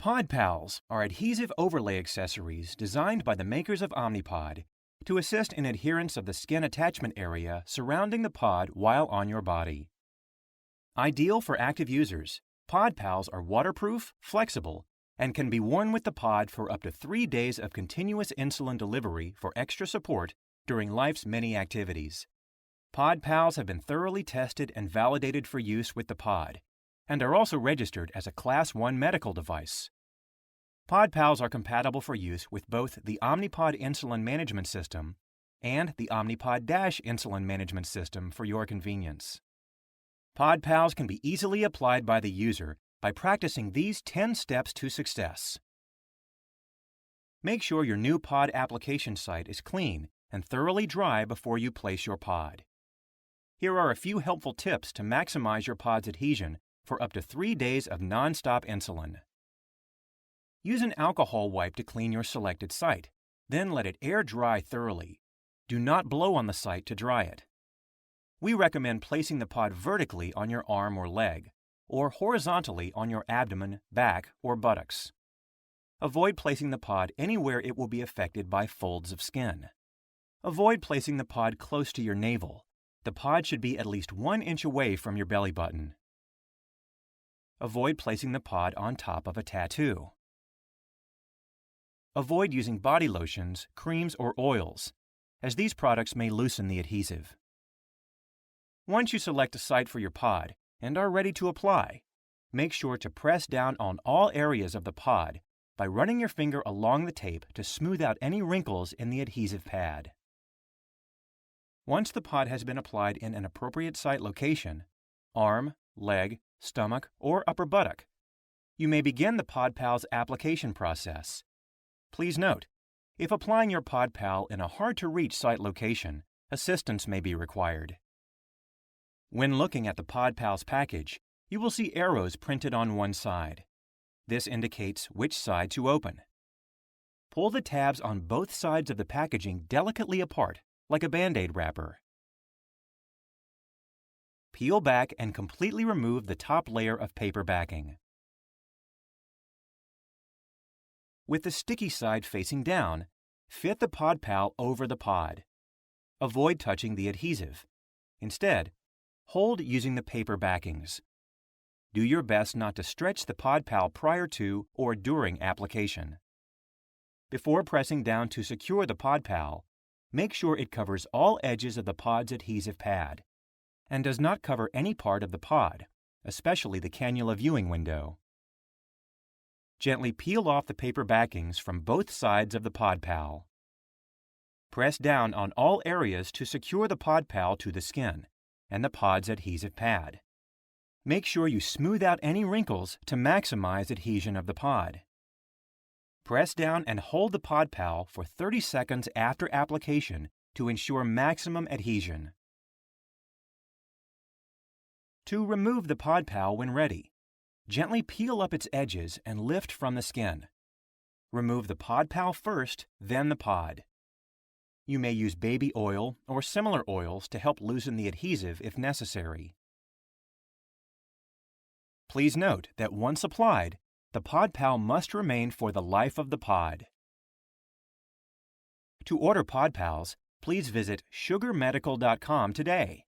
PodPals are adhesive overlay accessories designed by the makers of Omnipod to assist in adherence of the skin attachment area surrounding the pod while on your body. Ideal for active users, PodPals are waterproof, flexible, and can be worn with the pod for up to 3 days of continuous insulin delivery for extra support during life's many activities. PodPals have been thoroughly tested and validated for use with the pod, and are also registered as a Class 1 medical device. PodPals are compatible for use with both the Omnipod insulin management system and the Omnipod Dash insulin management system for your convenience. PodPals can be easily applied by the user by practicing these 10 steps to success. Make sure your new pod application site is clean and thoroughly dry before you place your pod. Here are a few helpful tips to maximize your pod's adhesion for up to 3 days of non-stop insulin. Use an alcohol wipe to clean your selected site, then let it air dry thoroughly. Do not blow on the site to dry it. We recommend placing the pod vertically on your arm or leg, or horizontally on your abdomen, back, or buttocks. Avoid placing the pod anywhere it will be affected by folds of skin. Avoid placing the pod close to your navel. The pod should be at least 1 inch away from your belly button. Avoid placing the pod on top of a tattoo. Avoid using body lotions, creams, or oils, as these products may loosen the adhesive. Once you select a site for your pod and are ready to apply, make sure to press down on all areas of the pod by running your finger along the tape to smooth out any wrinkles in the adhesive pad. Once the pod has been applied in an appropriate site location, arm, leg, stomach, or upper buttock, you may begin the PodPals application process. Please note, if applying your PodPal in a hard-to-reach site location, assistance may be required. When looking at the PodPals package, you will see arrows printed on one side. This indicates which side to open. Pull the tabs on both sides of the packaging delicately apart, like a Band-Aid wrapper. Peel back and completely remove the top layer of paper backing. With the sticky side facing down, fit the PodPal over the pod. Avoid touching the adhesive. Instead, hold using the paper backings. Do your best not to stretch the PodPal prior to or during application. Before pressing down to secure the PodPal, make sure it covers all edges of the pod's adhesive pad and does not cover any part of the pod, especially the cannula viewing window. Gently peel off the paper backings from both sides of the PodPal. Press down on all areas to secure the PodPal to the skin and the pod's adhesive pad. Make sure you smooth out any wrinkles to maximize adhesion of the pod. Press down and hold the PodPal for 30 seconds after application to ensure maximum adhesion. To remove the PodPal when ready, gently peel up its edges and lift from the skin. Remove the PodPal first, then the pod. You may use baby oil or similar oils to help loosen the adhesive if necessary. Please note that once applied, the PodPal must remain for the life of the pod. To order PodPals, please visit sugarmedical.com today.